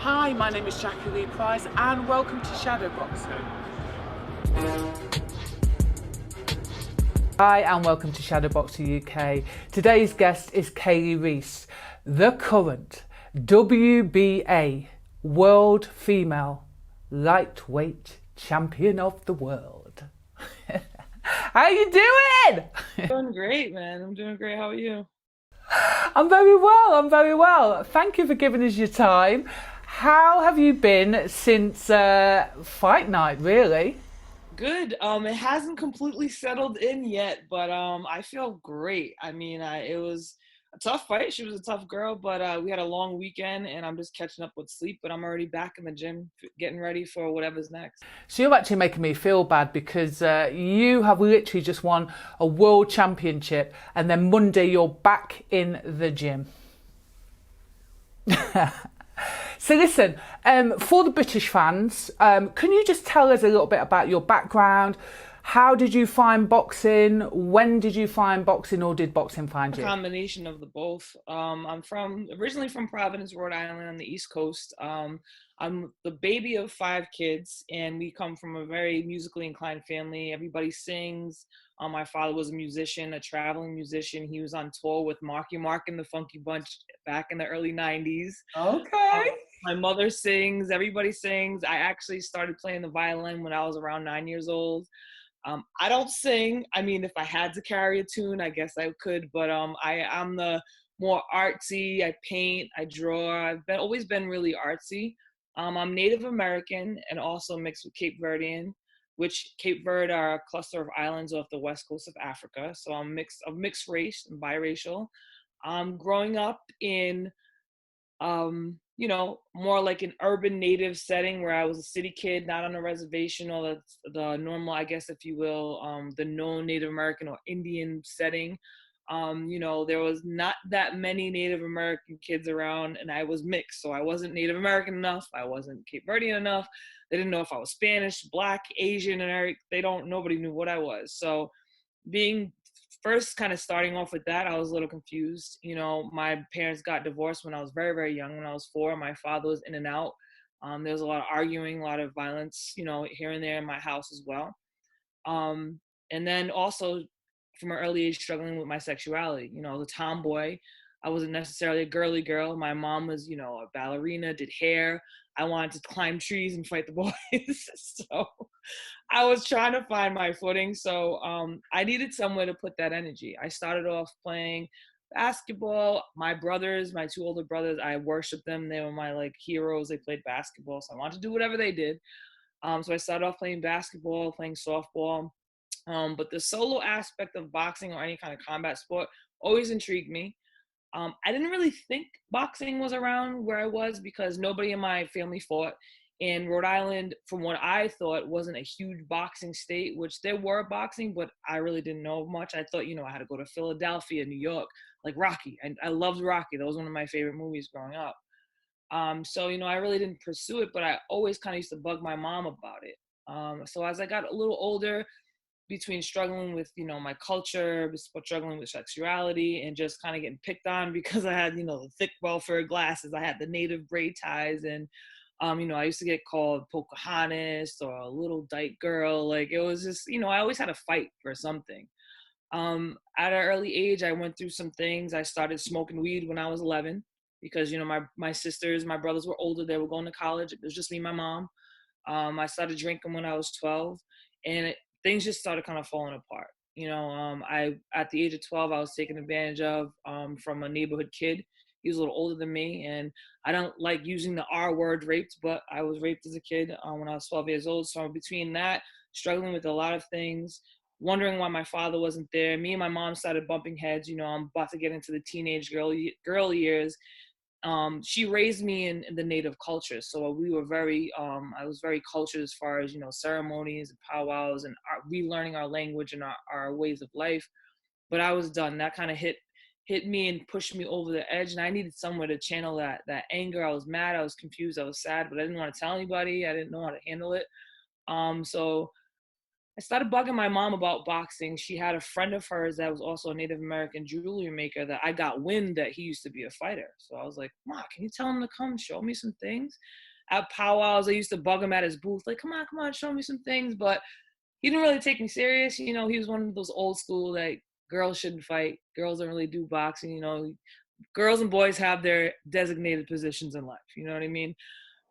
Hi, my name is Jacqui-Lee Pryce and welcome to Shadowboxruk. Hi and welcome to Shadowboxruk UK. Today's guest is Kali Reiss, the current WBA World Female Lightweight Champion of the World. How you doing? Doing great, man. I'm doing great. How are you? I'm very well. Thank you for giving us your time. How have you been since fight night, really? Good. It hasn't completely settled in yet, but I feel great. I mean, it was a tough fight. She was a tough girl, but we had a long weekend, and I'm just catching up with sleep. But I'm already back in the gym, getting ready for whatever's next. So you're actually making me feel bad because you have literally just won a world championship and then Monday you're back in the gym. So listen, for the British fans, can you just tell us a little bit about your background? How did you find boxing? When did you find boxing, or did boxing find you? A combination of the both. I'm originally from Providence, Rhode Island, on the East Coast. I'm the baby of 5 kids, and we come from a very musically inclined family. Everybody sings. My father was a musician, a traveling musician. He was on tour with Marky Mark and the Funky Bunch back in the early 90s. Okay. My mother sings. Everybody sings. I actually started playing the violin when I was around 9 years old. I don't sing. I mean, if I had to carry a tune, I guess I could, but I'm the more artsy. I paint, I draw. Always been really artsy. I'm Native American and also mixed with Cape Verdean, which Cape Verde are a cluster of islands off the west coast of Africa. So I'm mixed race and biracial. Growing up in more like an urban native setting where I was a city kid, not on a reservation or the normal, I guess, if you will, the known Native American or Indian setting. There was not that many Native American kids around, and I was mixed. So I wasn't Native American enough. I wasn't Cape Verdean enough. They didn't know if I was Spanish, Black, Asian, and nobody knew what I was. So being first kind of starting off with that, I was a little confused. My parents got divorced when I was very, very young, when I was 4. My father was in and out. There was a lot of arguing, a lot of violence, here and there in my house as well. And then also from an early age, struggling with my sexuality, the tomboy. I wasn't necessarily a girly girl. My mom was, a ballerina, did hair. I wanted to climb trees and fight the boys. So I was trying to find my footing. So I needed somewhere to put that energy. I started off playing basketball. My 2 older brothers, I worshiped them. They were my heroes. They played basketball. So I wanted to do whatever they did. So I started off playing basketball, playing softball. But the solo aspect of boxing or any kind of combat sport always intrigued me. I didn't really think boxing was around where I was because nobody in my family fought. And Rhode Island, from what I thought, wasn't a huge boxing state, which there were boxing, but I really didn't know much. I thought, I had to go to Philadelphia, New York, like Rocky. I loved Rocky. That was one of my favorite movies growing up. So I really didn't pursue it, but I always kind of used to bug my mom about it. So as I got a little older, between struggling with, my culture, struggling with sexuality, and just kind of getting picked on because I had, the thick welfare glasses, I had the native braid ties, and, I used to get called Pocahontas or a little dyke girl. Like, it was just, I always had to fight for something. At an early age, I went through some things. I started smoking weed when I was 11 because, my sisters, my brothers were older. They were going to college. It was just me and my mom. I started drinking when I was 12, and things just started kind of falling apart. At the age of 12, I was taken advantage of from a neighborhood kid. He was a little older than me, and I don't like using the R word, raped, but I was raped as a kid when I was 12 years old. So between that, struggling with a lot of things, wondering why my father wasn't there, me and my mom started bumping heads. I'm about to get into the teenage girl years. She raised me in the native culture. So we were I was very cultured as far as, ceremonies and powwows and relearning our language and our ways of life. But I was done. That kind of hit me and pushed me over the edge. And I needed somewhere to channel that anger. I was mad. I was confused. I was sad, but I didn't want to tell anybody. I didn't know how to handle it. So I started bugging my mom about boxing. She had a friend of hers that was also a Native American jewelry maker that I got wind that he used to be a fighter. So I was like, Ma, can you tell him to come show me some things? At powwows, I used to bug him at his booth, like, come on, show me some things. But he didn't really take me serious. You know, he was one of those old school, like, girls shouldn't fight. Girls don't really do boxing. You know, girls and boys have their designated positions in life. You know what I mean?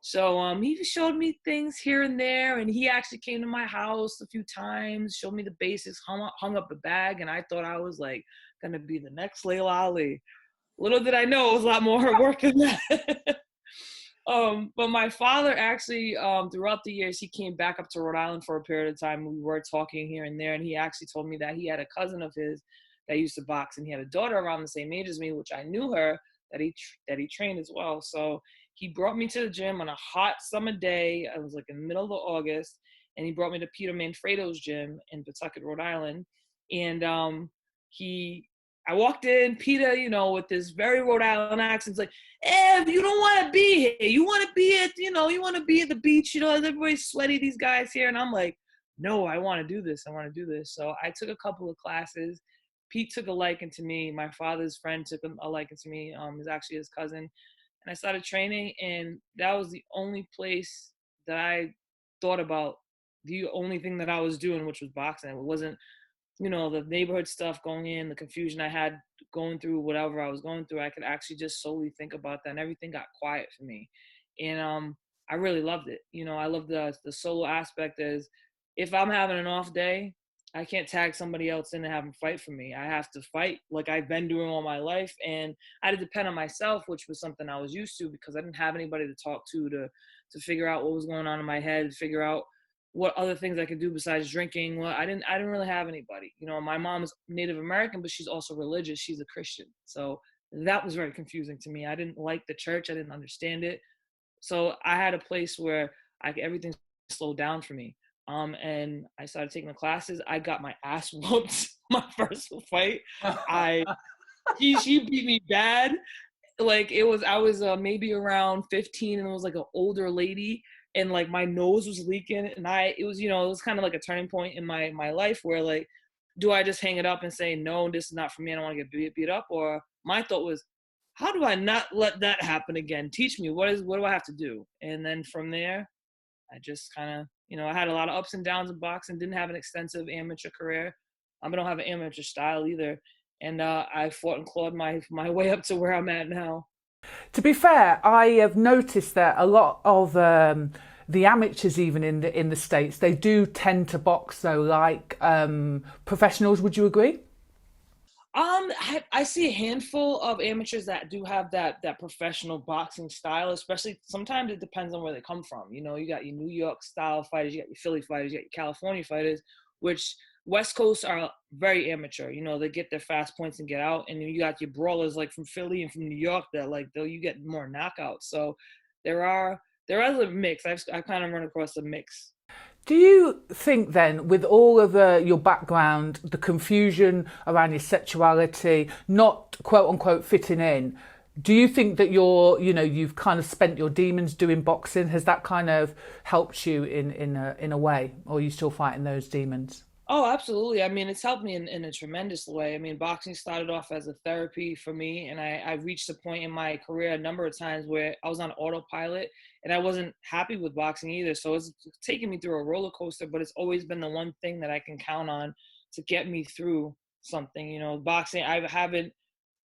So he showed me things here and there, and he actually came to my house a few times, showed me the basics, hung up a bag, and I thought I was like gonna be the next Layla Ali. Little did I know it was a lot more work than that. But my father actually, throughout the years, he came back up to Rhode Island for a period of time. We were talking here and there, and he actually told me that he had a cousin of his that used to box, and he had a daughter around the same age as me, which I knew her, that he trained as well. So he brought me to the gym on a hot summer day. I was like in the middle of August, and he brought me to Peter Manfredo's gym in Pawtucket, Rhode Island. And I walked in, Peter, you know, with this very Rhode Island accent, like, Ev, you don't want to be here. You want to be at, you want to be at the beach, everybody's sweaty, these guys here. And I'm like, no, I want to do this. So I took a couple of classes. Pete took a liking to me. My father's friend took a liking to me. Is actually his cousin. And I started training, and that was the only place that I thought about, the only thing that I was doing, which was boxing. It wasn't, the neighborhood stuff going in, the confusion I had going through whatever I was going through. I could actually just solely think about that, and everything got quiet for me. And I really loved it. I love the solo aspect. Is if I'm having an off day, I can't tag somebody else in and have them fight for me. I have to fight like I've been doing all my life. And I had to depend on myself, which was something I was used to because I didn't have anybody to talk to figure out what was going on in my head, figure out what other things I could do besides drinking. Well, I didn't really have anybody. My mom is Native American, but she's also religious. She's a Christian. So that was very confusing to me. I didn't like the church. I didn't understand it. So I had a place where everything slowed down for me. And I started taking the classes. I got my ass whooped my first fight. She beat me bad. Like I was maybe around 15, and it was like an older lady, and like my nose was leaking, and it was kind of like a turning point in my life where, like, do I just hang it up and say, no, this is not for me, I don't want to get beat up? Or my thought was, how do I not let that happen again? Teach me, what do I have to do? And then from there, I just kind of, I had a lot of ups and downs in boxing, didn't have an extensive amateur career. I don't have an amateur style either. And I fought and clawed my way up to where I'm at now. To be fair, I have noticed that a lot of the amateurs, even in the States, they do tend to box though, like professionals. Would you agree? I see a handful of amateurs that do have that professional boxing style, especially sometimes it depends on where they come from. You got your New York style fighters, you got your Philly fighters, you got your California fighters, which West Coast are very amateur. They get their fast points and get out. And then you got your brawlers like from Philly and from New York that you get more knockouts. So there is a mix. I've kind of run across a mix. Do you think then, with all of your background, the confusion around your sexuality, not quote unquote fitting in, do you think that you've kind of spent your demons doing boxing? Has that kind of helped you in a way, or are you still fighting those demons? Oh, absolutely. I mean, it's helped me in a tremendous way. I mean, boxing started off as a therapy for me, and I reached a point in my career a number of times where I was on autopilot, and I wasn't happy with boxing either. So it's taken me through a roller coaster, but it's always been the one thing that I can count on to get me through something. Boxing, I haven't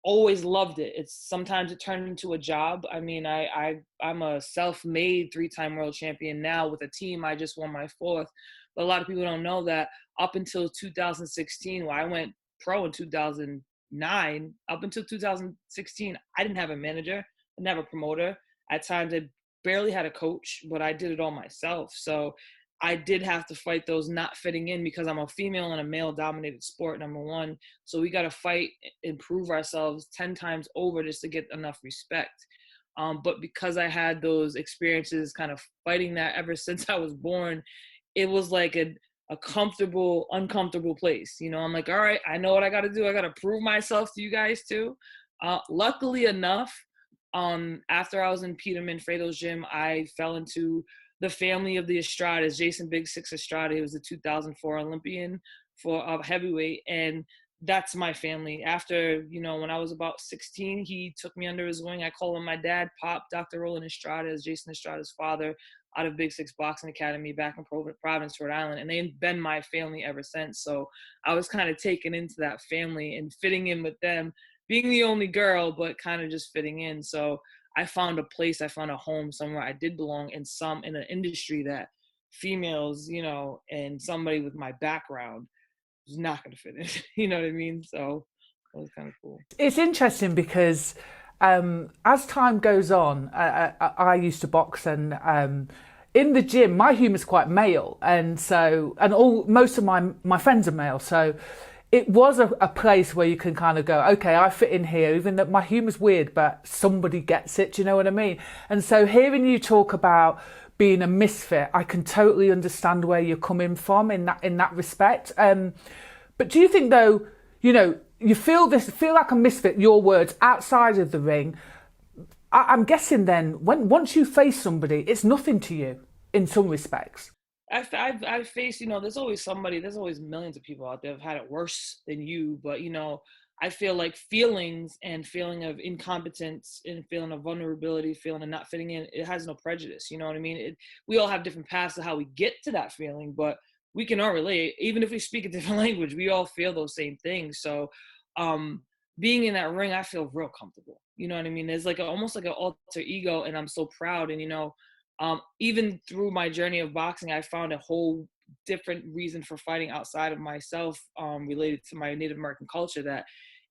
always loved it. Sometimes it turned into a job. I mean, I'm a self-made 3-time world champion now with a team. I just won my 4th. But a lot of people don't know that up until 2016, where I went pro in 2009, up until 2016, I didn't have a manager, I didn't have a promoter. At times, I barely had a coach, but I did it all myself. So I did have to fight those not fitting in because I'm a female in a male-dominated sport, number one. So we got to fight and prove ourselves 10 times over just to get enough respect. But because I had those experiences kind of fighting that ever since I was born, it was like a comfortable, uncomfortable place. I'm like, all right, I know what I got to do. I got to prove myself to you guys too. Luckily enough, After I was in Peter Manfredo's gym, I fell into the family of the Estradas. Jason Big Six Estrada, he was the 2004 Olympian for heavyweight, and that's my family. After, when I was about 16, he took me under his wing. I call him my dad, Pop. Dr. Roland Estrada is Jason Estrada's father, out of Big Six Boxing Academy back in Providence, Rhode Island, and they've been my family ever since. So I was kind of taken into that family and fitting in with them, being the only girl, but kind of just fitting in. So I found a place, I found a home somewhere I did belong in an industry that females, and somebody with my background was not going to fit in. You know what I mean? So it was kind of cool. It's interesting because as time goes on, I used to box, and in the gym, my humour's quite male, and most of my friends are male, so it was a place where you can kind of go, okay, I fit in here, even though my humour's weird, but somebody gets it. Do you know what I mean? And so hearing you talk about being a misfit, I can totally understand where you're coming from in that respect. But do you think though, you feel like a misfit, your words, outside of the ring? I'm guessing then once you face somebody, it's nothing to you in some respects. I've faced, there's always millions of people out there have had it worse than you, but I feel like feeling of incompetence and feeling of vulnerability, feeling of not fitting in, it has no prejudice. You know what I mean? We all have different paths to how we get to that feeling, but we can all relate. Even if we speak a different language, we all feel those same things. So being in that ring, I feel real comfortable. You know what I mean? There's almost like an alter ego, and I'm so proud. And even through my journey of boxing, I found a whole different reason for fighting outside of myself, related to my Native American culture, that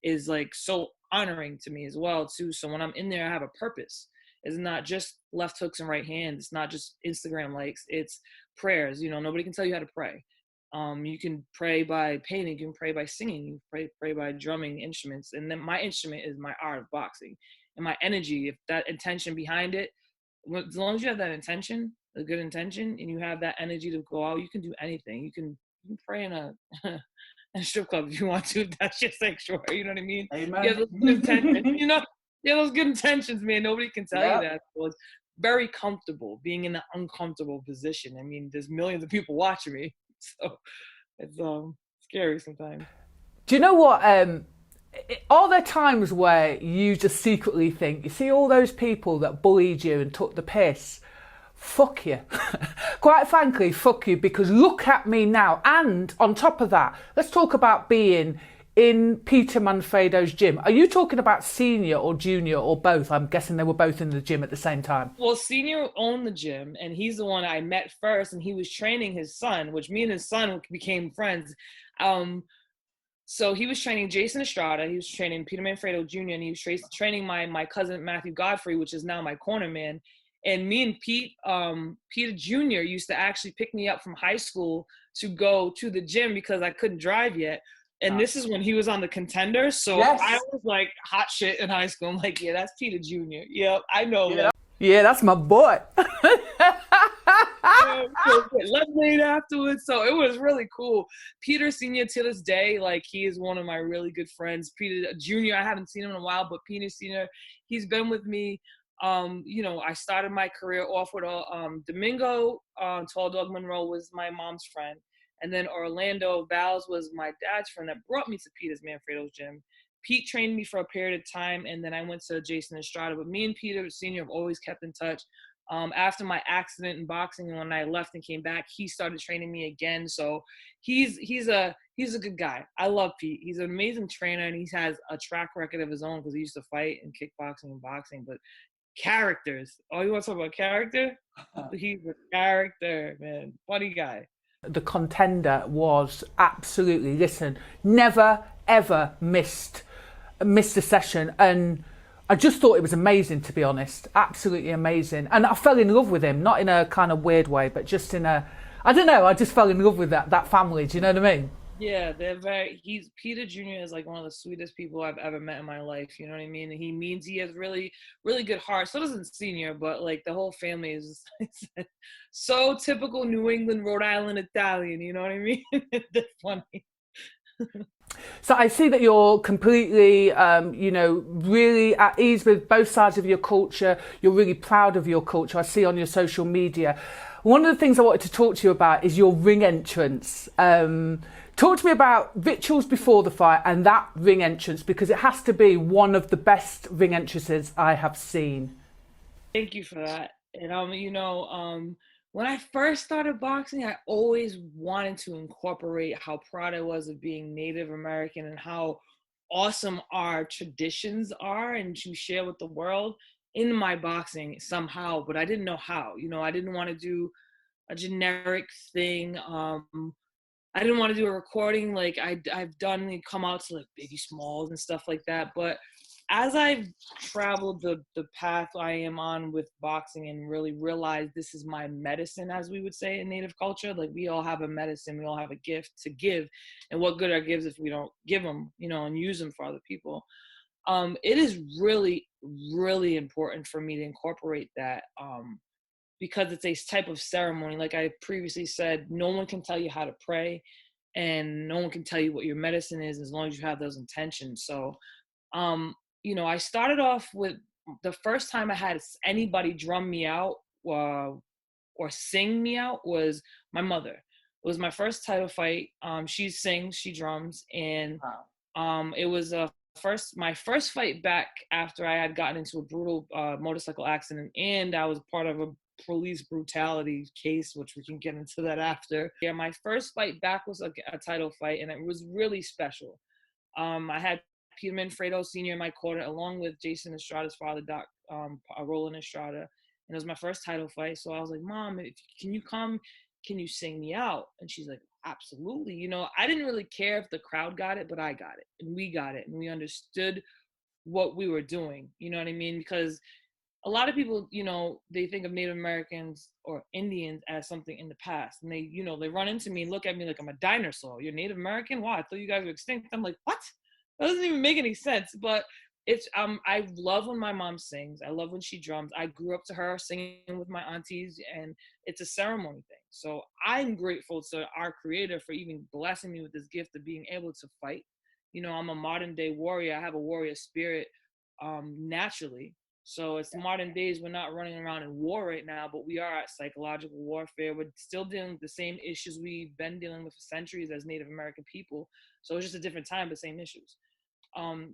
is so honoring to me as well too. So when I'm in there, I have a purpose. It's not just left hooks and right hands. It's not just Instagram likes. It's prayers. Nobody can tell you how to pray. You can pray by painting. You can pray by singing. You can pray by drumming instruments. And then my instrument is my art of boxing, and my energy. If that intention behind it, as long as you have that intention, a good intention, and you have that energy to go out, you can do anything. You can pray in a strip club if you want to. That's just sure. You know what I mean? Amen. You have those good intentions. You have those good intentions, man. Nobody can tell you that. So it's very comfortable being in an uncomfortable position. I mean, there's millions of people watching me, so it's scary sometimes. Do you know what? Are there times where you just secretly think, you see all those people that bullied you and took the piss? Fuck you. Quite frankly, fuck you, because look at me now. And on top of that, let's talk about being in Peter Manfredo's gym. Are you talking about senior or junior or both? I'm guessing they were both in the gym at the same time. Well, senior owned the gym, and he's the one I met first, and he was training his son, which me and his son became friends. So he was training Jason Estrada, he was training Peter Manfredo Jr., and he was training my cousin Matthew Godfrey, which is now my corner man. And me and Peter Jr. used to actually pick me up from high school to go to the gym because I couldn't drive yet. And this is when he was on the Contender. So yes. I was like hot shit in high school. I'm like, yeah, that's Peter Jr. Yep, I know that. Yeah, that's my boy. Left late afterwards, so it was really cool. Peter Senior, to this day, he is one of my really good friends. Peter Junior, I haven't seen him in a while, but Peter Senior, he's been with me. I started my career off with Domingo. Tall Dog Monroe was my mom's friend, and then Orlando Valls was my dad's friend that brought me to Peter's Manfredo's gym. Pete trained me for a period of time, and then I went to Jason Estrada. But me and Peter Senior have always kept in touch. After my accident in boxing, when I left and came back, he started training me again. So he's a good guy. I love Pete. He's an amazing trainer, and he has a track record of his own because he used to fight in kickboxing and boxing. But characters. Oh, you want to talk about character? He's a character, man. Funny guy. The Contender was absolutely, never ever missed a session, and I just thought it was amazing, to be honest. Absolutely amazing. And I fell in love with him, not in a kind of weird way, but just in a, I don't know, I just fell in love with that family. Do you know what I mean? Yeah, Peter Jr. is one of the sweetest people I've ever met in my life. You know what I mean? And he has really, really good heart. So doesn't Senior, but the whole family is so typical New England, Rhode Island Italian. You know what I mean? They're funny. So I see that you're completely, really at ease with both sides of your culture. You're really proud of your culture. I see on your social media. One of the things I wanted to talk to you about is your ring entrance. Talk to me about rituals before the fight and that ring entrance, because it has to be one of the best ring entrances I have seen. Thank you for that. And when I first started boxing, I always wanted to incorporate how proud I was of being Native American and how awesome our traditions are and to share with the world in my boxing somehow, but I didn't know how. I didn't want to do a generic thing. I didn't want to do a recording like I've done, like, come out to like Biggie Smalls and stuff like that. But as I've traveled the path I am on with boxing and really realized this is my medicine, as we would say in Native culture, like we all have a medicine, we all have a gift to give, and what good are gifts if we don't give them, and use them for other people. It is really, really important for me to incorporate that. Because it's a type of ceremony. Like I previously said, no one can tell you how to pray and no one can tell you what your medicine is as long as you have those intentions. So, I started off with the first time I had anybody drum me out or sing me out was my mother. It was my first title fight. She sings, she drums, and it was my first fight back after I had gotten into a brutal motorcycle accident, and I was part of a police brutality case, which we can get into that after. Yeah, my first fight back was a title fight, and it was really special. I had Peter Manfredo Sr. in my corner, along with Jason Estrada's father, Doc Roland Estrada, and it was my first title fight. So I was like, "Mom, can you come? Can you sing me out?" And she's like, "Absolutely." I didn't really care if the crowd got it, but I got it, and we got it, and we understood what we were doing. You know what I mean? Because a lot of people, they think of Native Americans or Indians as something in the past. And they run into me and look at me like I'm a dinosaur. You're Native American? Wow, I thought you guys were extinct. I'm like, what? That doesn't even make any sense. But I love when my mom sings. I love when she drums. I grew up to her singing with my aunties, and it's a ceremony thing. So I'm grateful to our creator for even blessing me with this gift of being able to fight. I'm a modern day warrior. I have a warrior spirit naturally. So it's modern days. We're not running around in war right now, but we are at psychological warfare. We're still dealing with the same issues we've been dealing with for centuries as Native American people. So it's just a different time, but same issues.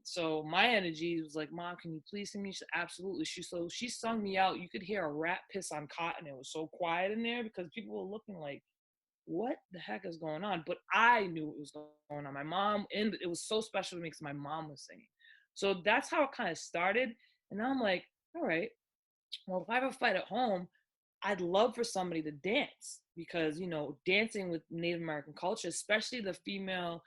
So my energy was like, "Mom, can you please sing me?" She said, "Absolutely." She sung me out. You could hear a rat piss on cotton. It was so quiet in there because people were looking like, what the heck is going on? But I knew what was going on. My mom, and it was so special to me because my mom was singing. So that's how it kind of started. And now I'm like, all right, well, if I have a fight at home, I'd love for somebody to dance because, dancing with Native American culture, especially the female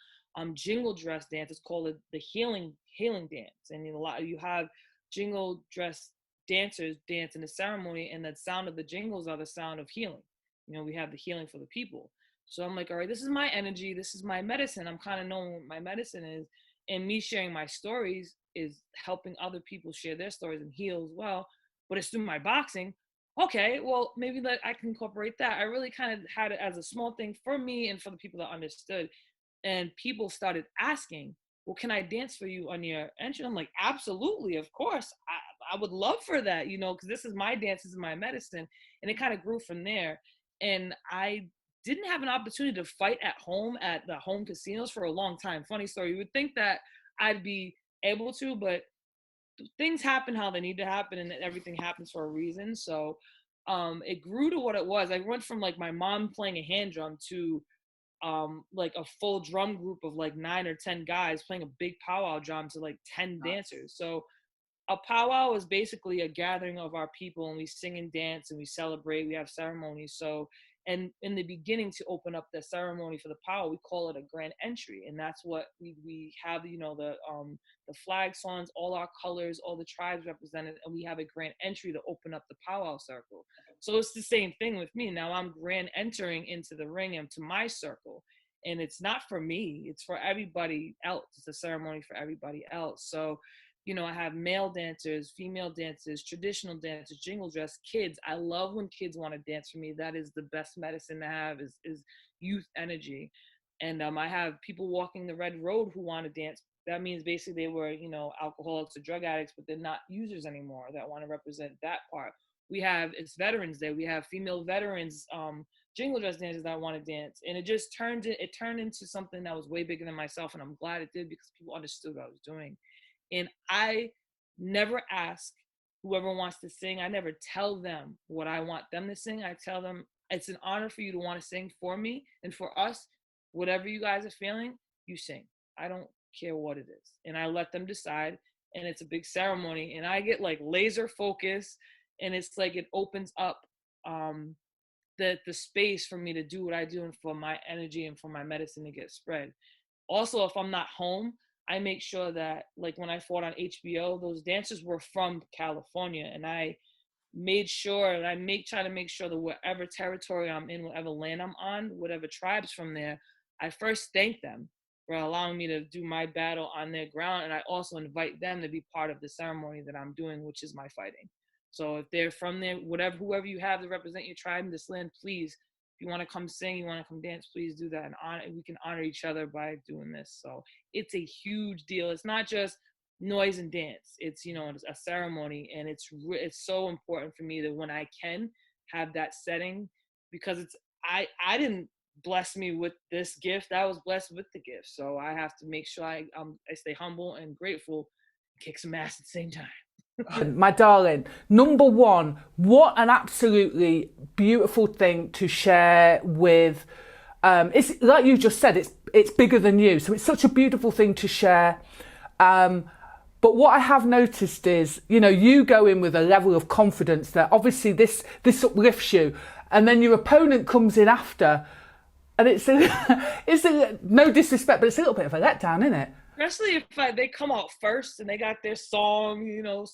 jingle dress dance, is called the healing dance. And you have jingle dress dancers dance in the ceremony, and the sound of the jingles are the sound of healing. We have the healing for the people. So I'm like, all right, this is my energy. This is my medicine. I'm kind of knowing what my medicine is. And me sharing my stories is helping other people share their stories and heal as well. But it's through my boxing. Okay, well, maybe I can incorporate that. I really kind of had it as a small thing for me and for the people that understood. And people started asking, well, can I dance for you on your entry? I'm like, absolutely, of course. I would love for that, because this is my dance, this is my medicine. And it kind of grew from there. And I didn't have an opportunity to fight at home at the home casinos for a long time. Funny story. You would think that I'd be able to, but things happen how they need to happen, and everything happens for a reason. So it grew to what it was. I went from like my mom playing a hand drum to like a full drum group of like 9 or 10 guys playing a big powwow drum to like 10 dancers. So a powwow is basically a gathering of our people, and we sing and dance and we celebrate. We have ceremonies. So, and in the beginning, to open up the ceremony for the powwow, we call it a grand entry, and that's what we have. The flag songs, all our colors, all the tribes represented, and we have a grand entry to open up the powwow circle. So it's the same thing with me. Now I'm grand entering into the ring and to my circle, and it's not for me; it's for everybody else. It's a ceremony for everybody else. So I have male dancers, female dancers, traditional dancers, jingle dress, kids. I love when kids want to dance for me. That is the best medicine to have is youth energy. And I have people walking the red road who want to dance. That means basically they were, you know, alcoholics or drug addicts, but they're not users anymore, that want to represent that part. We have, it's Veterans Day. We have female veterans, jingle dress dancers that want to dance. And it just turned into something that was way bigger than myself. And I'm glad it did, because people understood what I was doing. And I never ask whoever wants to sing. I never tell them what I want them to sing. I tell them it's an honor for you to want to sing for me and for us. Whatever you guys are feeling, you sing. I don't care what it is. And I let them decide. And it's a big ceremony. And I get like laser focus. And it's like it opens up the space for me to do what I do, and for my energy and for my medicine to get spread. Also, if I'm not home, I make sure that, like when I fought on HBO, those dancers were from California. And I made sure, and try to make sure that whatever territory I'm in, whatever land I'm on, whatever tribes from there, I first thank them for allowing me to do my battle on their ground. And I also invite them to be part of the ceremony that I'm doing, which is my fighting. So if they're from there, whoever you have to represent your tribe in this land, please, if you want to come sing, you want to come dance, please do that. And we can honor each other by doing this. So it's a huge deal. It's not just noise and dance. It's, you know, it's a ceremony, and it's so important for me that when I can have that setting, because I didn't bless me with this gift. I was blessed with the gift. So I have to make sure I stay humble and grateful, kick some ass at the same time. My darling, number one, what an absolutely beautiful thing to share with. It's like you just said, it's bigger than you, so it's such a beautiful thing to share. But what I have noticed is, you know, you go in with a level of confidence that obviously this uplifts you, and then your opponent comes in after, and it's no disrespect, but it's a little bit of a letdown, isn't it? Especially if they come out first and they got their song, you know,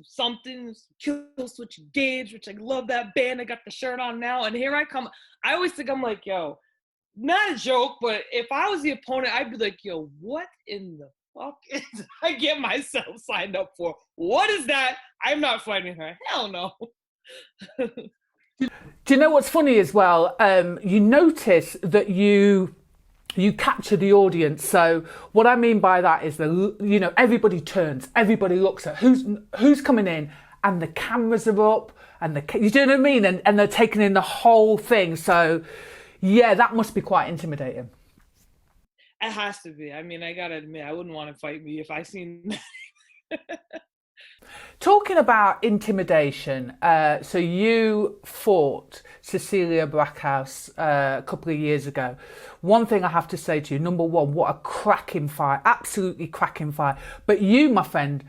something, Kill Switch Gauge, which I love that band. I got the shirt on now, and here I come. I always think, I'm like, yo, not a joke, but if I was the opponent, I'd be like, yo, what in the fuck did I get myself signed up for? What is that? I'm not fighting her. Hell no. Do you know what's funny as well? You notice that you capture the audience. So what I mean by that is you know, everybody turns, everybody looks at who's coming in, and the cameras are up, and you know what I mean? And they're taking in the whole thing. So yeah, that must be quite intimidating. It has to be. I mean, I gotta admit, I wouldn't want to fight me if I seen that. Talking about intimidation, so you fought Cecilia Blackhouse a couple of years ago. One thing I have to say to you, number one, what a cracking fight, absolutely cracking fight. But you, my friend,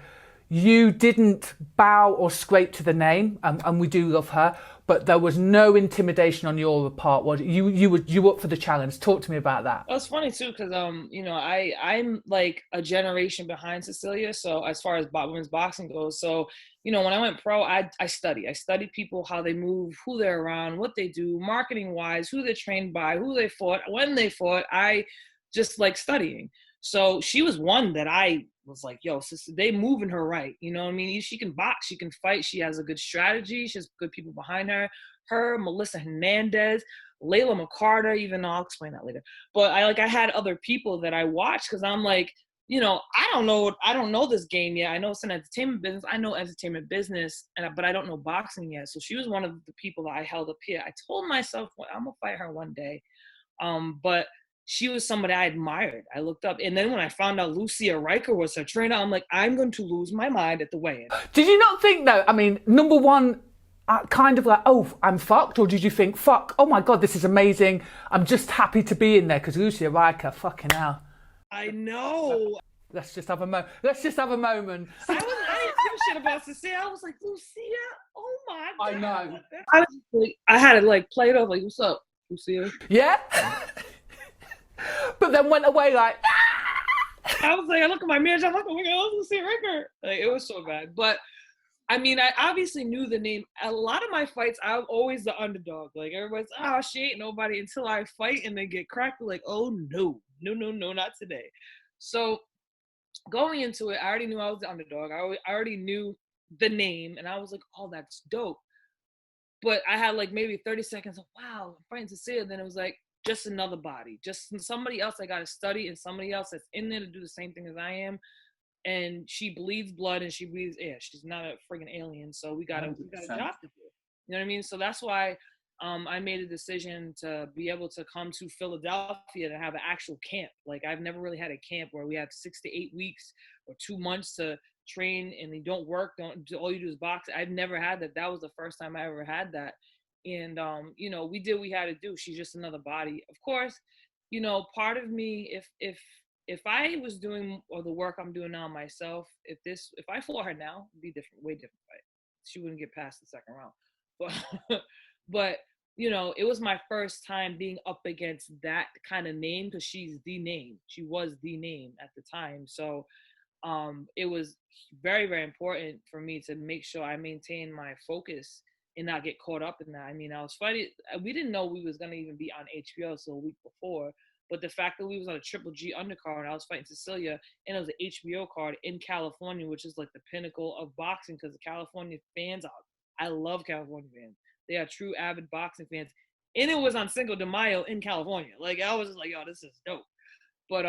you didn't bow or scrape to the name, and we do love her, but there was no intimidation on your part. Was you were up for the challenge? Talk to me about that. Well, it's funny too, because you know, I'm like a generation behind Cecilia. So as far as women's boxing goes, so you know, when I went pro, I study people, how they move, who they're around, what they do, marketing wise, who they're trained by, who they fought, when they fought. I just like studying. So she was one that I was like, yo, sister, they moving her right. You know what I mean? She can box, she can fight, she has a good strategy, she has good people behind her. Her, Melissa Hernandez, Layla McCarter, even though I'll explain that later. But I had other people that I watched, because I'm like, you know, I don't know this game yet. I know it's an entertainment business. I know entertainment business, but I don't know boxing yet. So she was one of the people that I held up here. I told myself, well, I'm gonna fight her one day. But she was somebody I admired. I looked up. And then when I found out Lucia Riker was her trainer, I'm like, I'm going to lose my mind at the weigh-in. Did you not think, though, I mean, number one, kind of like, oh, I'm fucked? Or did you think, fuck, oh my God, this is amazing. I'm just happy to be in there, because Lucia Riker, fucking hell. I know. Let's just have a moment. I didn't give a shit about Cecilia. I was like, Lucia, oh my God. I know. I had to like play it off like, what's up, Lucia? Yeah. But then went away like, I was like, I look at my manager, I'm like, oh my God, Lucia Riker. Like, it was so bad. But I mean, I obviously knew the name. A lot of my fights, I'm always the underdog. Like, everybody's, oh, she ain't nobody, until I fight and they get cracked. Like, oh no, not today. So going into it, I already knew I was the underdog. I already knew the name, and I was like, oh, that's dope. But I had like maybe 30 seconds of, wow, I'm fighting Cecilia. Then it was like, just another body, just somebody else I got to study, and somebody else that's in there to do the same thing as I am. And she bleeds blood and she breathes air. She's not a friggin' alien. So we got a job to do. You know what I mean? So that's why I made a decision to be able to come to Philadelphia to have an actual camp. Like, I've never really had a camp where we have 6 to 8 weeks or 2 months to train and you don't work, all you do is box. I've never had that. That was the first time I ever had that. And, you know, we did what we had to do. She's just another body. Of course, you know, part of me, if I was doing or the work I'm doing now myself, if I fought her now, it'd be different, way different fight. She wouldn't get past the second round. But you know, it was my first time being up against that kind of name, because she's the name. She was the name at the time. So it was very, very important for me to make sure I maintain my focus and not get caught up in that. I mean, I was fighting. We didn't know we was gonna even be on HBO until a week before. But the fact that we was on a Triple G undercard and I was fighting Cecilia, and it was an HBO card in California, which is like the pinnacle of boxing, because the California fans I love California fans. They are true avid boxing fans. And it was on Cinco de Mayo in California. Like, I was just like, yo, this is dope. But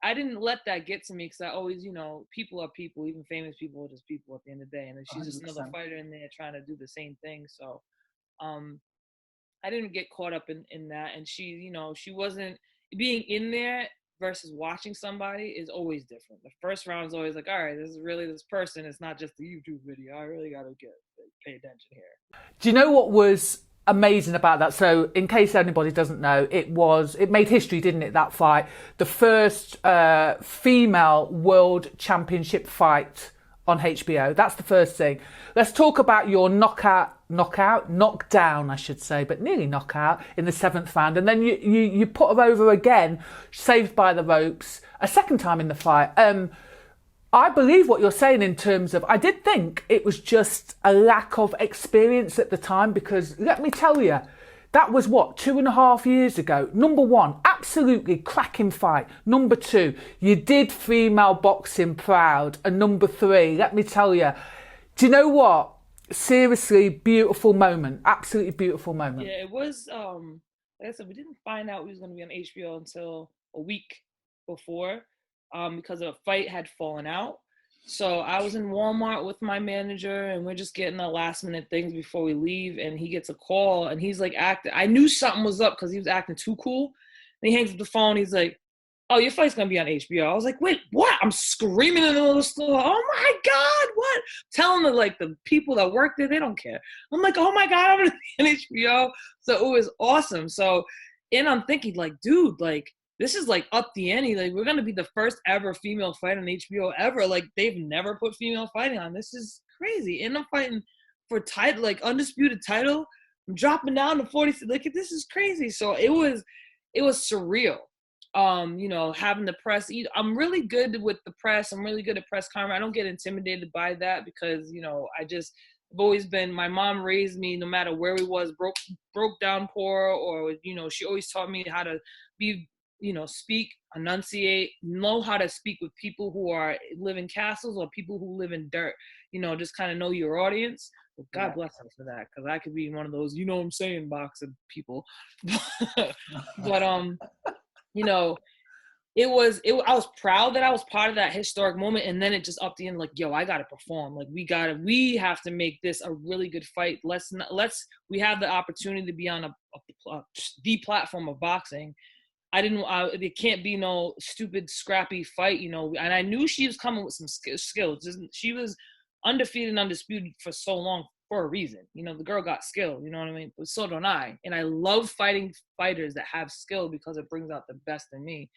I didn't let that get to me, because I always, you know, people are people. Even famous people are just people at the end of the day. And she's just another fighter in there trying to do the same thing. So I didn't get caught up in that. And she, you know, she wasn't being in there versus watching somebody is always different. The first round is always like, all right, this is really this person. It's not just a YouTube video. I really got to pay attention here. Do you know what was amazing about that? So in case anybody doesn't know, it made history, didn't it, that fight? The first female world championship fight on HBO. That's the first thing. Let's talk about your knockdown, I should say, but nearly knockout in the 7th round. And then you put her over again, saved by the ropes, a second time in the fight. I believe what you're saying in terms of, I did think it was just a lack of experience at the time, because let me tell you, that was what, 2.5 years ago. Number one, absolutely cracking fight. Number two, you did female boxing proud. And number three, let me tell you, do you know what? Seriously, beautiful moment. Absolutely beautiful moment. Yeah, it was, like I said, we didn't find out we was going to be on HBO until a week before, because the fight had fallen out. So I was in Walmart with my manager, and we're just getting the last minute things before we leave. And he gets a call, and he's like acting. I knew something was up because he was acting too cool. And he hangs up the phone. He's like, "Oh, your fight's gonna be on HBO." I was like, "Wait, what?" I'm screaming in the middle of the store. "Oh my God, what?" Telling the people that work there, they don't care. I'm like, "Oh my God, I'm gonna be on HBO." So it was awesome. So, and I'm thinking like, dude, like, this is like up the ante. Like, we're gonna be the first ever female fight on HBO ever. Like, they've never put female fighting on. This is crazy. And I'm fighting for title, like undisputed title. I'm dropping down to 40. Like, this is crazy. So it was surreal. You know, having the press. I'm really good with the press. I'm really good at press conference. I don't get intimidated by that, because, you know, I've always been, my mom raised me, no matter where we was, broke down poor, or, you know, she always taught me how to be, you know, speak, enunciate, know how to speak with people who live in castles or people who live in dirt, you know, just kind of know your audience. Well, God bless them for that, because I could be one of those, you know what I'm saying, boxing people. But, you know, I was proud that I was part of that historic moment. And then it just upped the end, like, yo, I got to perform. Like, we have to make this a really good fight. We have the opportunity to be on the platform of boxing. It can't be no stupid, scrappy fight, you know. And I knew she was coming with some skills. She was undefeated and undisputed for so long for a reason. You know, the girl got skill, you know what I mean? But so don't I. And I love fighting fighters that have skill, because it brings out the best in me.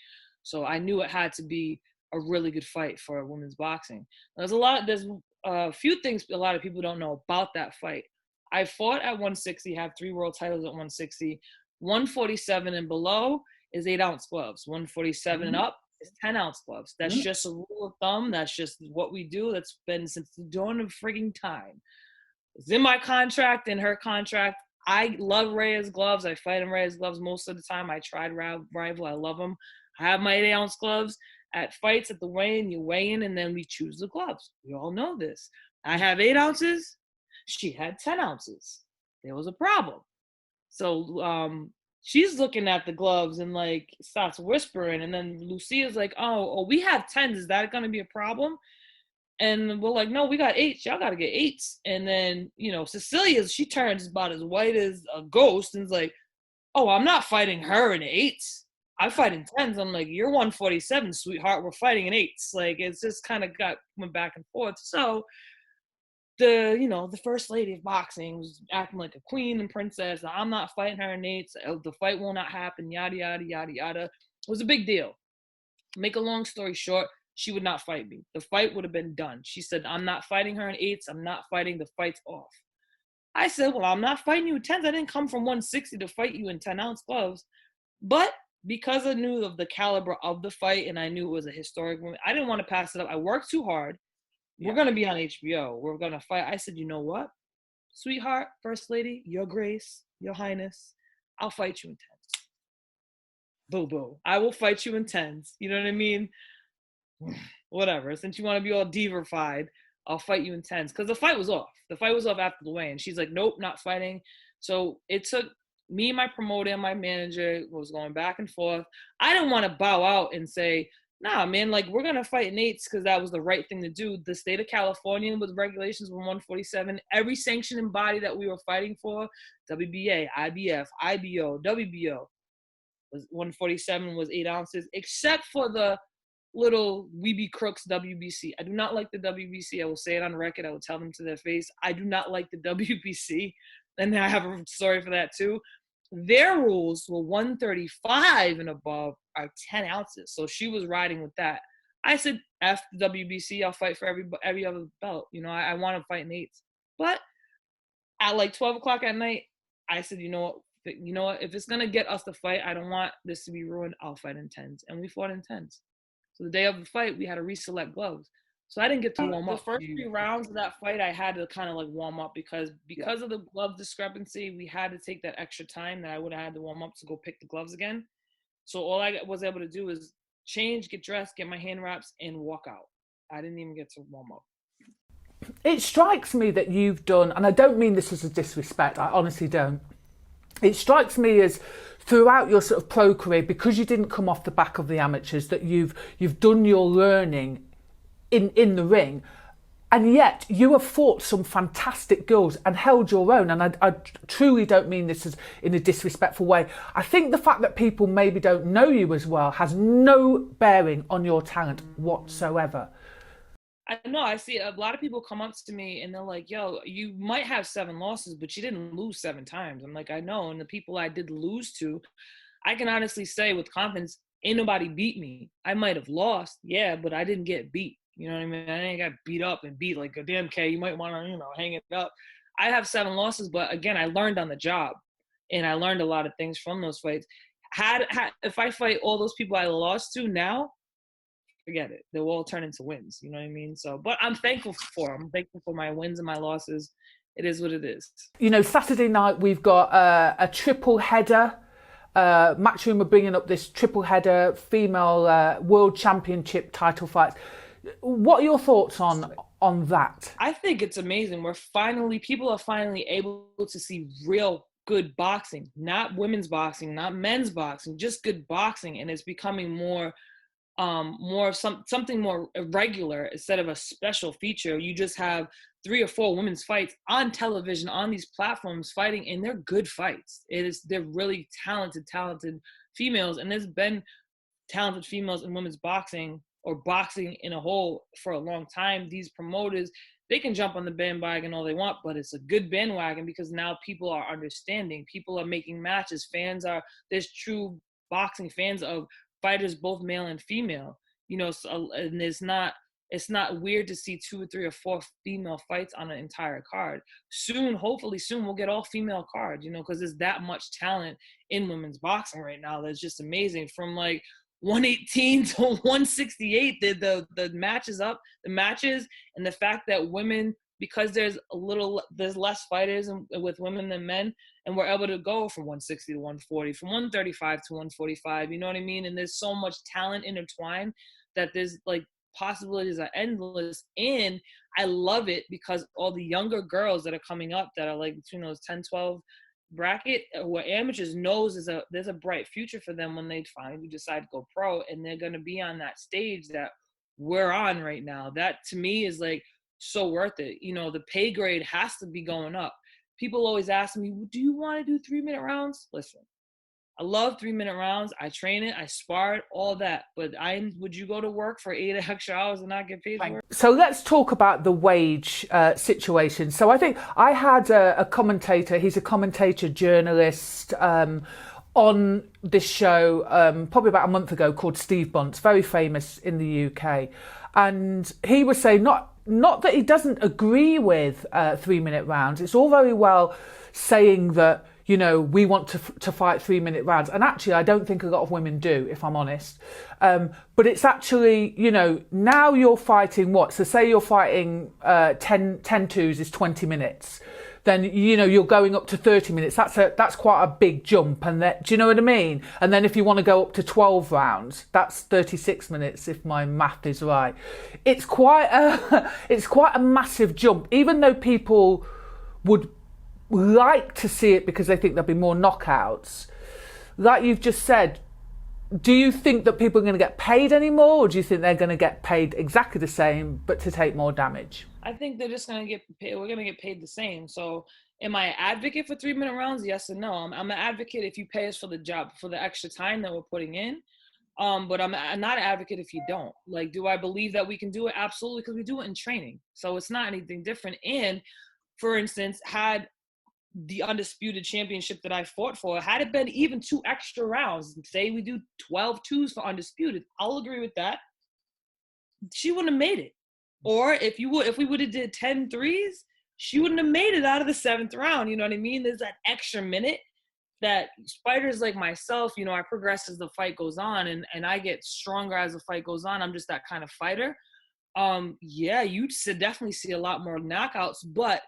So I knew it had to be a really good fight for women's boxing. There's a few things a lot of people don't know about that fight. I fought at 160, have 3 world titles at 160. 147 and below is 8-ounce gloves. 147 and up is 10-ounce gloves. That's just a rule of thumb. That's just what we do. That's been since the dawn of frigging time. It's in my contract, in her contract. I love Reyes gloves. I fight in Reyes gloves most of the time. I tried Rival. I love them. I have my 8-ounce gloves. At fights, at the weigh-in, you weigh in, and then we choose the gloves. We all know this. I have 8 ounces. She had 10 ounces. There was a problem. So she's looking at the gloves and like starts whispering. And then Lucia's like, oh, we have 10s. Is that going to be a problem? And we're like, no, we got 8s. Y'all got to get 8s. And then, Cecilia, she turns about as white as a ghost and is like, oh, I'm not fighting her in 8s. I fight in 10s. I'm like, you're 147, sweetheart. We're fighting in 8s. Like, it's just kind of went back and forth. So the first lady of boxing was acting like a queen and princess. I'm not fighting her in 8s. The fight will not happen. Yada, yada, yada, yada. It was a big deal. Make a long story short, she would not fight me. The fight would have been done. She said, I'm not fighting her in 8s. I'm not fighting. The fight's off. I said, well, I'm not fighting you in 10s. I didn't come from 160 to fight you in 10-ounce gloves. But because I knew of the caliber of the fight and I knew it was a historic moment, I didn't want to pass it up. I worked too hard. Yeah. We're going to be on HBO. We're going to fight. I said, you know what? Sweetheart, First Lady, Your Grace, Your Highness, I'll fight you in 10s. Boo boo. I will fight you in 10s. You know what I mean? Whatever. Since you want to be all diva-fied, I'll fight you in 10s. Because the fight was off. The fight was off after the weigh-in. She's like, nope, not fighting. So it took me, my promoter, and my manager was going back and forth. I didn't want to bow out and say, nah, man, like, we're going to fight in 8s because that was the right thing to do. The state of California with regulations were 147. Every sanctioning body that we were fighting for, WBA, IBF, IBO, WBO, was 147 was 8 ounces, except for the little weeby crooks WBC. I do not like the WBC. I will say it on record. I will tell them to their face. I do not like the WBC. And I have a story for that too. Their rules were 135 and above are 10 ounces. So she was riding with that. I said, F the WBC, I'll fight for every other belt. I want to fight in 8s. But at like 12 o'clock at night, I said, you know what? If it's going to get us to fight, I don't want this to be ruined. I'll fight in 10s. And we fought in 10s. So the day of the fight, we had to reselect gloves. So I didn't get to warm up. The first 3 rounds of that fight, I had to kind of like warm up because of the glove discrepancy, we had to take that extra time that I would have had to warm up to go pick the gloves again. So all I was able to do is change, get dressed, get my hand wraps, and walk out. I didn't even get to warm up. It strikes me that you've done, and I don't mean this as a disrespect, I honestly don't. It strikes me as throughout your sort of pro career, because you didn't come off the back of the amateurs, that you've done your learning in the ring, and yet you have fought some fantastic girls and held your own. And I truly don't mean this as in a disrespectful way. I think the fact that people maybe don't know you as well has no bearing on your talent whatsoever. I know. I see a lot of people come up to me and they're like, yo, you might have 7 losses, but you didn't lose 7 times. I'm like, I know. And the people I did lose to, I can honestly say with confidence, ain't nobody beat me. I might have lost, yeah, but I didn't get beat. You know what I mean? I ain't got beat up and beat like a damn K. You might want to, hang it up. I have 7 losses, but again, I learned on the job. And I learned a lot of things from those fights. If I fight all those people I lost to now, forget it. They'll all turn into wins. You know what I mean? So, but I'm thankful for them. I'm thankful for my wins and my losses. It is what it is. Saturday night, we've got a triple header. Matchroom are bringing up this triple header female world championship title fights. What are your thoughts on that? I think it's amazing. People are finally able to see real good boxing, not women's boxing, not men's boxing, just good boxing. And it's becoming more something more regular instead of a special feature. You just have 3 or 4 women's fights on television on these platforms fighting, and they're good fights. They're really talented females, and there's been talented females in women's boxing or boxing in a whole for a long time. These promoters, they can jump on the bandwagon all they want, but it's a good bandwagon because now people are understanding. People are making matches. There's true boxing fans of fighters, both male and female, so, and it's not weird to see 2 or 3 or 4 female fights on an entire card. Hopefully soon we'll get all female cards, because there's that much talent in women's boxing right now. That's just amazing. From like 118 to 168, the matches and the fact that women, because there's less fighters with women than men, and we're able to go from 160 to 140, from 135 to 145, you know what I mean? And there's so much talent intertwined that there's like possibilities are endless. And I love it because all the younger girls that are coming up that are like between those 10, 12, bracket or amateurs knows there's a bright future for them when they finally decide to go pro, and they're going to be on that stage that we're on right now. That to me is like so worth it. You know, the pay grade has to be going up. People always ask me, do you want to do 3-minute rounds? Listen, I love 3-minute rounds. I train it, I spar it, all that. But would you go to work for 8 extra hours and not get paid for it? So let's talk about the wage situation. So I think I had a commentator, he's a commentator journalist on this show probably about a month ago, called Steve Bunce, very famous in the UK. And he was saying not that he doesn't agree with 3-minute rounds. It's all very well saying that, you know, we want to fight 3-minute rounds. And actually, I don't think a lot of women do, if I'm honest. But it's actually, you know, now you're fighting what? So say you're fighting 10 twos is 20 minutes. Then, you know, you're going up to 30 minutes. That's quite a big jump. And that, do you know what I mean? And then if you want to go up to 12 rounds, that's 36 minutes, if my math is right. It's quite a massive jump, even though people would like to see it because they think there'll be more knockouts. Like you've just said, do you think that people are going to get paid anymore, or do you think they're going to get paid exactly the same but to take more damage? I think they're just going to get paid. We're going to get paid the same. So am I an advocate for 3-minute rounds? Yes and no. I'm an advocate if you pay us for the job, for the extra time that we're putting in. But I'm not an advocate if you don't. Like, do I believe that we can do it? Absolutely, because we do it in training. So it's not anything different. And for instance, had the undisputed championship that I fought for, had it been even 2 extra rounds, say we do 12 twos for undisputed, I'll agree with that. She wouldn't have made it. Or if we would have did 10 threes, she wouldn't have made it out of the 7th round. You know what I mean? There's that extra minute that fighters like myself, you know, I progress as the fight goes on, and I get stronger as the fight goes on. I'm just that kind of fighter. Yeah, you'd definitely see a lot more knockouts, but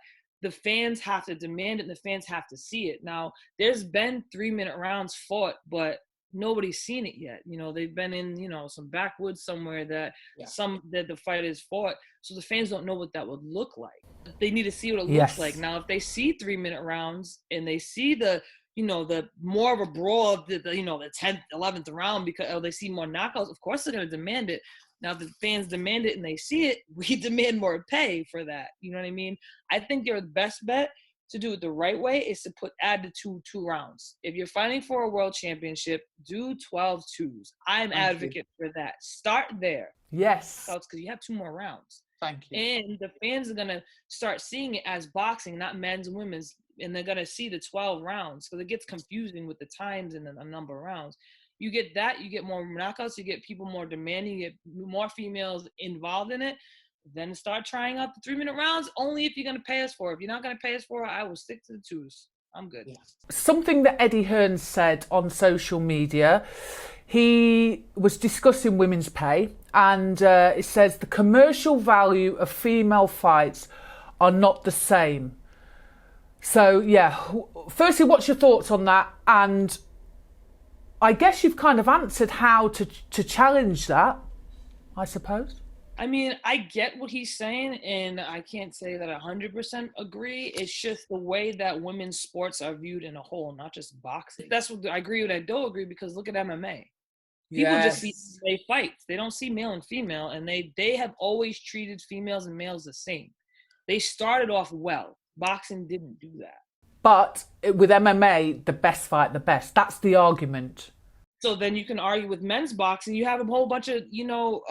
the fans have to demand it and the fans have to see it. Now, there's been 3-minute rounds fought, but nobody's seen it yet. You know, they've been in, you know, some backwoods somewhere that the fighters fought. So the fans don't know what that would look like. They need to see what it looks like. Now, if they see 3-minute rounds and they see the, you know, the more of a brawl of the you know, the 10th, 11th round, because they see more knockouts, of course they're going to demand it. Now, if the fans demand it and they see it, we demand more pay for that. You know what I mean? I think your best bet to do it the right way is to add the two rounds. If you're fighting for a world championship, do 12 twos. I'm advocate for that. Start there. Yes. Because you have 2 more rounds. Thank you. And the fans are going to start seeing it as boxing, not men's and women's. And they're going to see the 12 rounds. So it gets confusing with the times and the number of rounds. You get that, you get more knockouts, you get people more demanding, you get more females involved in it. Then start trying out the 3-minute rounds, only if you're going to pay us for it. If you're not going to pay us for it, I will stick to the twos. I'm good. Yeah. Something that Eddie Hearn said on social media, he was discussing women's pay, and it says the commercial value of female fights are not the same. So, yeah, firstly, what's your thoughts on that? And I guess you've kind of answered how to challenge that, I suppose. I mean, I get what he's saying, and I can't say that I 100% agree. It's just the way that women's sports are viewed in a whole, not just boxing. That's what I agree with. I don't agree, because look at MMA. People just see they fights. They don't see male and female, and they have always treated females and males the same. They started off well. Boxing didn't do that. But with MMA, the best fight the best. That's the argument. So then you can argue with men's boxing. You have a whole bunch of, you know,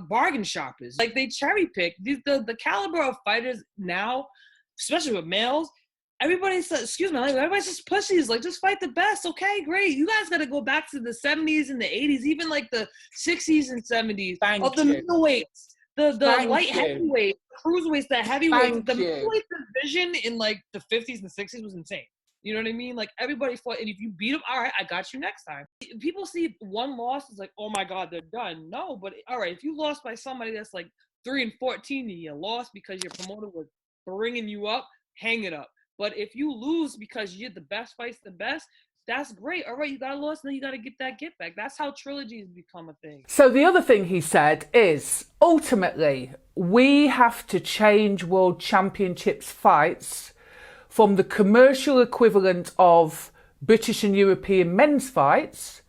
bargain shoppers. Like, they cherry pick. The caliber of fighters now, especially with males, everybody says, excuse me, everybody's just pussies. Like, just fight the best. Okay, great. You guys got to go back to the 70s and the 80s, even like the 60s and 70s. Of the middleweights, the light heavyweights, cruiserweights, the heavyweights. The middleweight division in like the 50s and 60s was insane. You know what I mean? Like, everybody fought, and if you beat them, all right, I got you next time. People see one loss, it's like, oh my God, they're done. No, but all right, if you lost by somebody that's like 3-14 and you lost because your promoter was bringing you up, hang it up. But if you lose because you're the best fights the best, that's great. All right, you got lost, then you got to get that get back. That's how trilogies become a thing. So the other thing he said is, ultimately, we have to change world championships fights from the commercial equivalent of British and European men's fights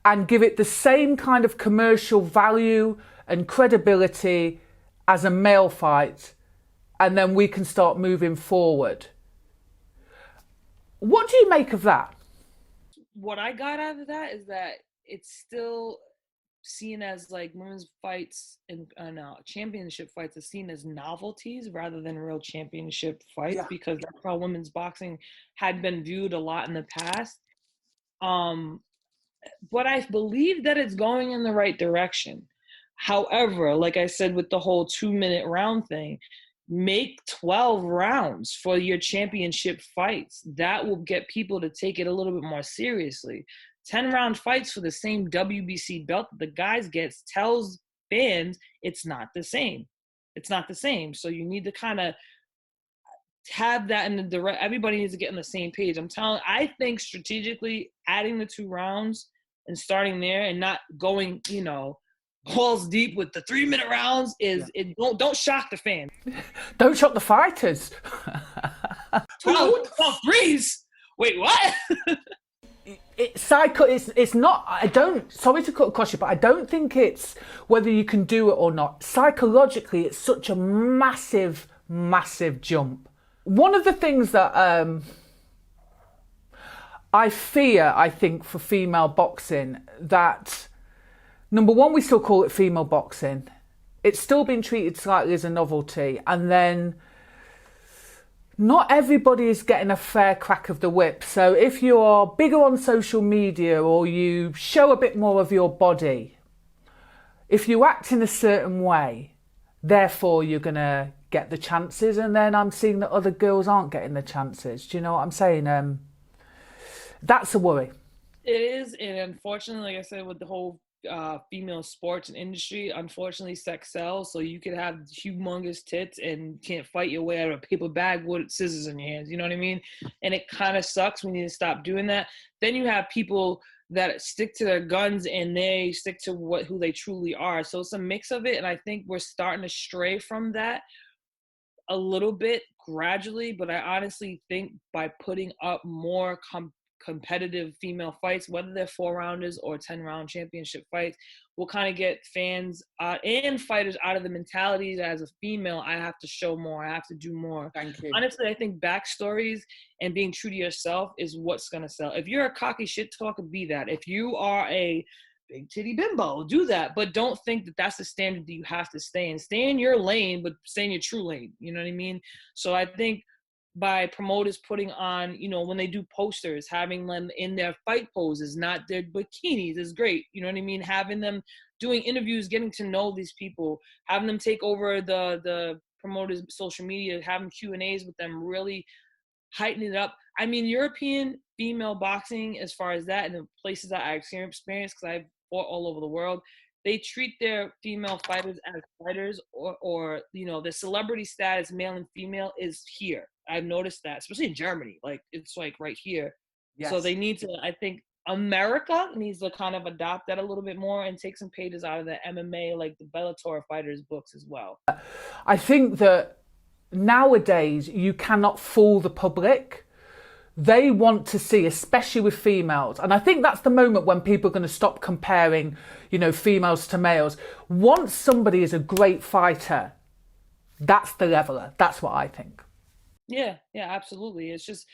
and give it the same kind of commercial value and credibility as a male fight, and then we can start moving forward. What do you make of that? What I got out of that is that it's still seen as like women's fights and championship fights are seen as novelties rather than real championship fights, because that's how women's boxing had been viewed a lot in the past. But I believe that it's going in the right direction. However, like I said, with the whole 2-minute round thing, make 12 rounds for your championship fights. That will get people to take it a little bit more seriously. 10-round fights for the same WBC belt that the guys gets tells fans it's not the same. It's not the same. So you need to kind of have that in the direct. Everybody needs to get on the same page. I think strategically adding the 2 rounds and starting there and not going, balls deep with the 3-minute rounds don't shock the fans. Don't shock the fighters. 12 threes. Wait, what? It's not, sorry to cut across you, but I don't think it's whether you can do it or not. Psychologically, it's such a massive, massive jump. One of the things that I fear, I think, for female boxing, that, number one, we still call it female boxing. It's still been treated slightly as a novelty. And then not everybody is getting a fair crack of the whip. So if you're bigger on social media or you show a bit more of your body, if you act in a certain way, therefore you're going to get the chances. And then I'm seeing that other girls aren't getting the chances. Do you know what I'm saying? That's a worry. It is. And unfortunately, like I said, with the whole female sports and industry, unfortunately sex sells. So you could have humongous tits and can't fight your way out of a paper bag with scissors in your hands, you know what I mean? And it kind of sucks. We need to stop doing that. Then you have people that stick to their guns and they stick to who they truly are. So it's a mix of it, and I think we're starting to stray from that a little bit gradually. But I honestly think by putting up more competitive female fights, whether they're 4-rounders or 10-round championship fights, will kind of get fans and fighters out of the mentality that as a female, I have to show more, I have to do more. Thank you. Honestly, I think backstories and being true to yourself is what's going to sell. If you're a cocky shit talker, be that. If you are a big titty bimbo, do that. But don't think that that's the standard that you have to stay in. Stay in your lane, but stay in your true lane. You know what I mean? So I think by promoters putting on, when they do posters, having them in their fight poses, not their bikinis, is great. You know what I mean? Having them doing interviews, getting to know these people, having them take over the promoters' social media, having Q&As with them, really heighten it up. I mean, European female boxing, as far as that, and the places that I experienced, because I've fought all over the world, they treat their female fighters as fighters, or the celebrity status, male and female, is here. I've noticed that, especially in Germany, like it's like right here. Yes. So they need to, I think America needs to kind of adopt that a little bit more and take some pages out of the MMA, like the Bellator fighters books as well. I think that nowadays you cannot fool the public. They want to see, especially with females, and I think that's the moment when people are going to stop comparing, females to males. Once somebody is a great fighter, that's the leveler. That's what I think. Yeah, absolutely. It's just,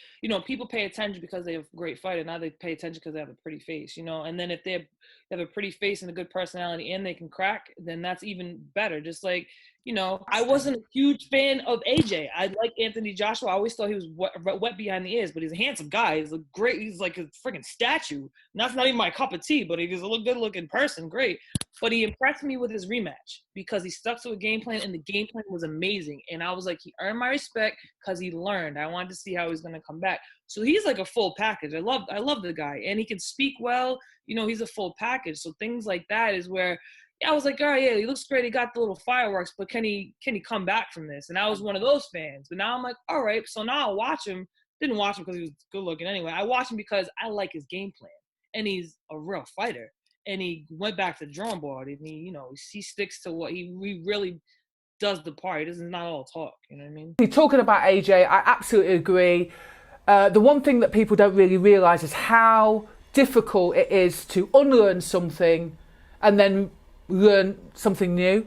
people pay attention because they have a great fighter. Now they pay attention because they have a pretty face, and then if they have a pretty face and a good personality and they can crack, then that's even better. Just like, I wasn't a huge fan of AJ. I like Anthony Joshua. I always thought he was wet behind the ears, but he's a handsome guy. He's he's like a freaking statue. And that's not even my cup of tea, but he's a good looking person. Great. But he impressed me with his rematch because he stuck to a game plan, and the game plan was amazing. And I was like, he earned my respect because he learned. I wanted to see how he's going to come back. So he's like a full package. I love the guy, and he can speak well. He's a full package. So things like that is where, I was like, all right, yeah, he looks great. He got the little fireworks, but can he come back from this? And I was one of those fans. But now I'm like, all right, so now I'll watch him. Didn't watch him because he was good looking anyway. I watched him because I like his game plan, and he's a real fighter. And he went back to the drawing board, and he sticks to what he really does the part. It's not all talk. You know what I mean? You're talking about AJ, I absolutely agree. The one thing that people don't really realise is how difficult it is to unlearn something and then learn something new.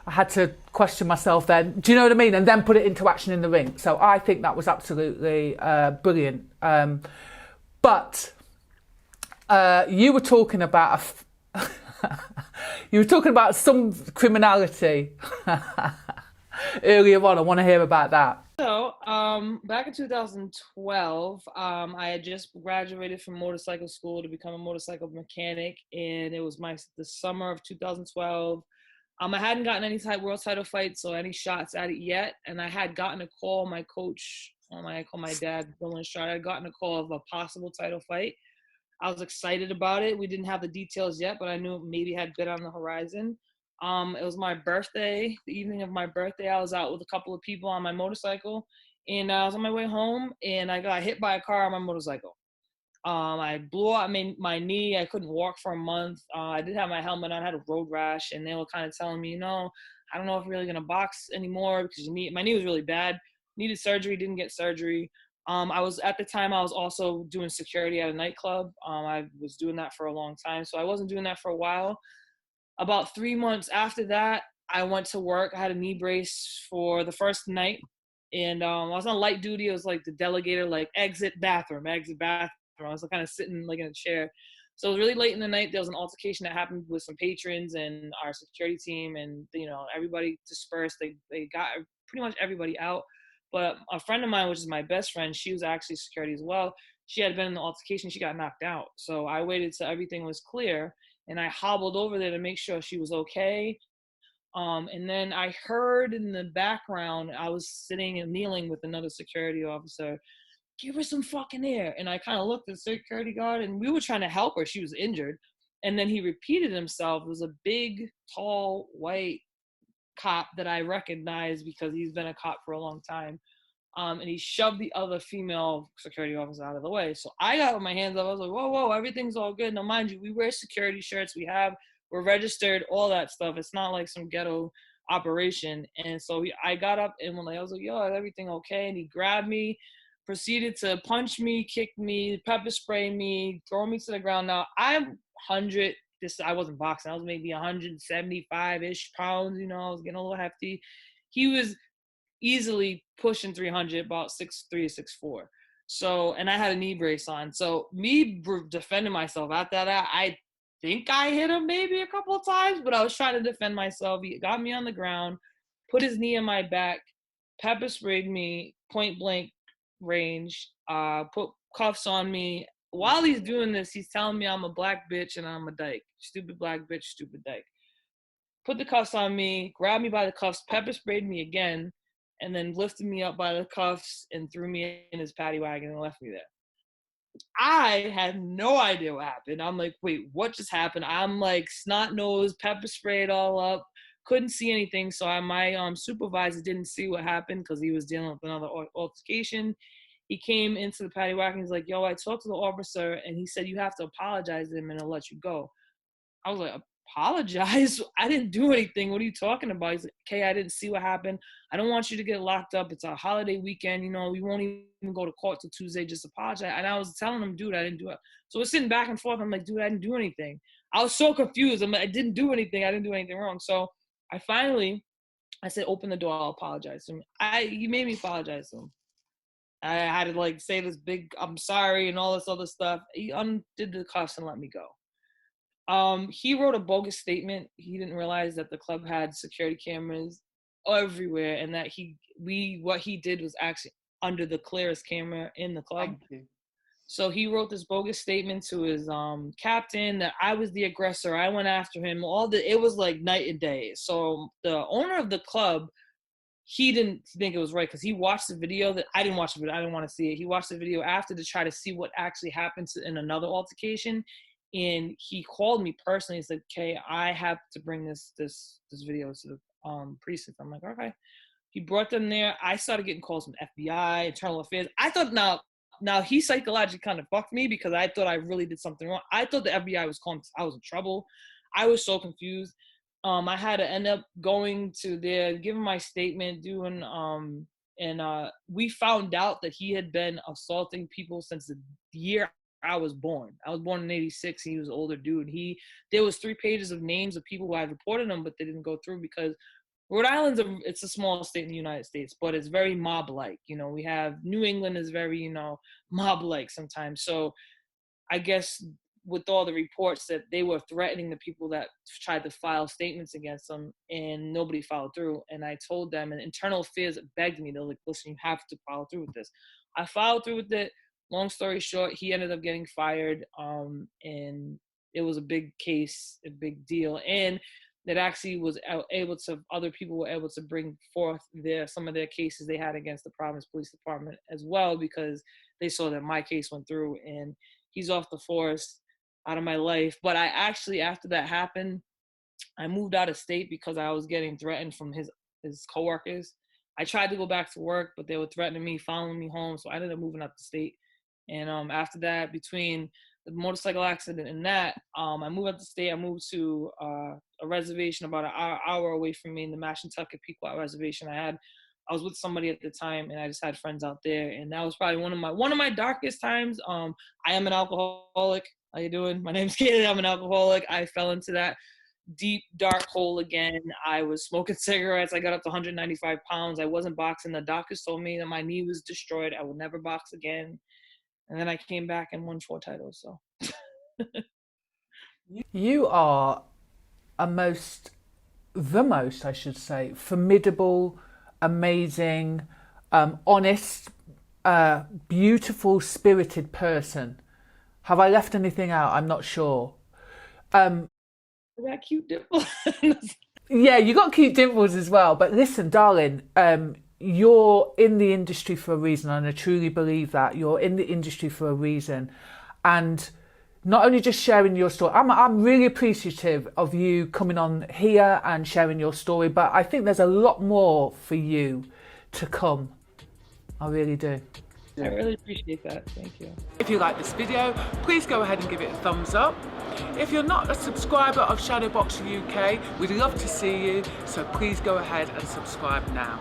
I had to question myself then. Do you know what I mean? And then put it into action in the ring. So I think that was absolutely brilliant. But you were talking about you were talking about some criminality earlier on. I want to hear about that. So, back in 2012, I had just graduated from motorcycle school to become a motorcycle mechanic, and it was the summer of 2012. I hadn't gotten any world title fights or any shots at it yet, and I had gotten a call. My coach, I call my dad, Bill Stride, I had gotten a call of a possible title fight. I was excited about it. We didn't have the details yet, but I knew it maybe had been on the horizon. It was my birthday, the evening of my birthday. I was out with a couple of people on my motorcycle, and I was on my way home, and I got hit by a car on my motorcycle. I blew out my knee. I couldn't walk for a month. I did have my helmet on. I had a road rash, and they were kind of telling me, I don't know if you're really going to box anymore because my knee was really bad. Needed surgery, didn't get surgery. At the time, I was also doing security at a nightclub. I was doing that for a long time, so I wasn't doing that for a while. About 3 months after that, I went to work. I had a knee brace for the first night, and I was on light duty. It was like the delegator, like exit bathroom. I was kind of sitting like in a chair. So it was really late in the night. There was an altercation that happened with some patrons and our security team, and everybody dispersed. They got pretty much everybody out. But a friend of mine, which is my best friend, she was actually security as well. She had been in the altercation. She got knocked out. So I waited till everything was clear, and I hobbled over there to make sure she was okay. And then I heard in the background, I was sitting and kneeling with another security officer, give her some fucking air. And I kind of looked at the security guard, and we were trying to help her. She was injured. And then he repeated himself. It was a big, tall, white cop that I recognized because he's been a cop for a long time. And he shoved the other female security officer out of the way. So I got my hands up. I was like, whoa, everything's all good. Now, mind you, we wear security shirts. We're registered, all that stuff. It's not like some ghetto operation. And so I got up, and I was like, yo, is everything okay? And he grabbed me, proceeded to punch me, kick me, pepper spray me, throw me to the ground. Now, I'm 100. I wasn't boxing. I was maybe 175-ish pounds. I was getting a little hefty. He was easily pushing 300, about 6'3", 6'4". So, and I had a knee brace on. So me defending myself after that, I think I hit him maybe a couple of times, but I was trying to defend myself. He got me on the ground, put his knee in my back, pepper sprayed me, point blank range, put cuffs on me. While he's doing this, he's telling me I'm a black bitch and I'm a dyke. Stupid black bitch, stupid dyke. Put the cuffs on me, grabbed me by the cuffs, pepper sprayed me again, and then lifted me up by the cuffs and threw me in his paddy wagon and left me there. I had no idea what happened. I'm like, wait, what just happened? I'm like snot-nosed, pepper sprayed all up, couldn't see anything. So my supervisor didn't see what happened because he was dealing with another altercation. He came into the paddy wagon. He's like, yo, I talked to the officer, and he said you have to apologize to him and he'll let you go. I was like, apologize? I didn't do anything. What are you talking about? He's like, okay, I didn't see what happened. I don't want you to get locked up. It's a holiday weekend. We won't even go to court till Tuesday. Just apologize. And I was telling him, dude, I didn't do it. So we're sitting back and forth. I'm like, dude, I didn't do anything. I was so confused. I'm like, I didn't do anything. I didn't do anything wrong. So I said, open the door. I'll apologize to him. You made me apologize to him. I had to say this big, I'm sorry and all this other stuff. He undid the cuffs and let me go. He wrote a bogus statement. He didn't realize that the club had security cameras everywhere, and that what he did was actually under the clearest camera in the club. So he wrote this bogus statement to his captain that I was the aggressor. I went after him. It was like night and day. So the owner of the club, he didn't think it was right because he watched the video that I didn't watch the video. I didn't want to see it. He watched the video after to try to see what actually happened in another altercation. And he called me personally and said, okay, I have to bring this video to the precinct. I'm like, okay. He brought them there. I started getting calls from FBI, Internal Affairs. I thought now he psychologically kind of fucked me because I thought I really did something wrong. I thought the FBI was calling because I was in trouble. I was so confused. I had to end up going to there, giving my statement, and we found out that he had been assaulting people since the year I was born. I was born in '86. He was an older dude. There was 3 pages of names of people who had reported him, but they didn't go through because Rhode Island's it's a small state in the United States, but it's very mob-like. We have New England is very, mob-like sometimes. So I guess with all the reports that they were threatening the people that tried to file statements against them, and nobody followed through. And I told them, and internal affairs begged me. They're like, listen, you have to follow through with this. I followed through with it. Long story short, he ended up getting fired. And it was a big case, a big deal. And that actually was other people were able to bring forth some of their cases they had against the Providence Police Department as well, because they saw that my case went through, and he's off the force, out of my life. But I actually, after that happened, I moved out of state because I was getting threatened from his coworkers. I tried to go back to work, but they were threatening me, following me home. So I ended up moving out the state. And after that, between the motorcycle accident and that, I moved out the state. I moved to a reservation about an hour away from me, in the Mashantucket Pequot Reservation. I was with somebody at the time, and I just had friends out there, and that was probably one of my darkest times. I am an alcoholic. How you doing? My name's Kaylee. I'm an alcoholic. I fell into that deep, dark hole again. I was smoking cigarettes. I got up to 195 pounds. I wasn't boxing. The doctors told me that my knee was destroyed. I would never box again. And then I came back and won 4 titles. So you are the most, I should say, formidable, amazing, honest, beautiful, spirited person. Have I left anything out? I'm not sure. That cute dimples. Yeah, you got cute dimples as well. But listen, darling, you're in the industry for a reason, and I truly believe that. You're in the industry for a reason. And not only just sharing your story, I'm really appreciative of you coming on here and sharing your story, but I think there's a lot more for you to come. I really do. I really appreciate that. Thank you. If you like this video, please go ahead and give it a thumbs up. If you're not a subscriber of Shadowboxruk UK, we'd love to see you, so please go ahead and subscribe now.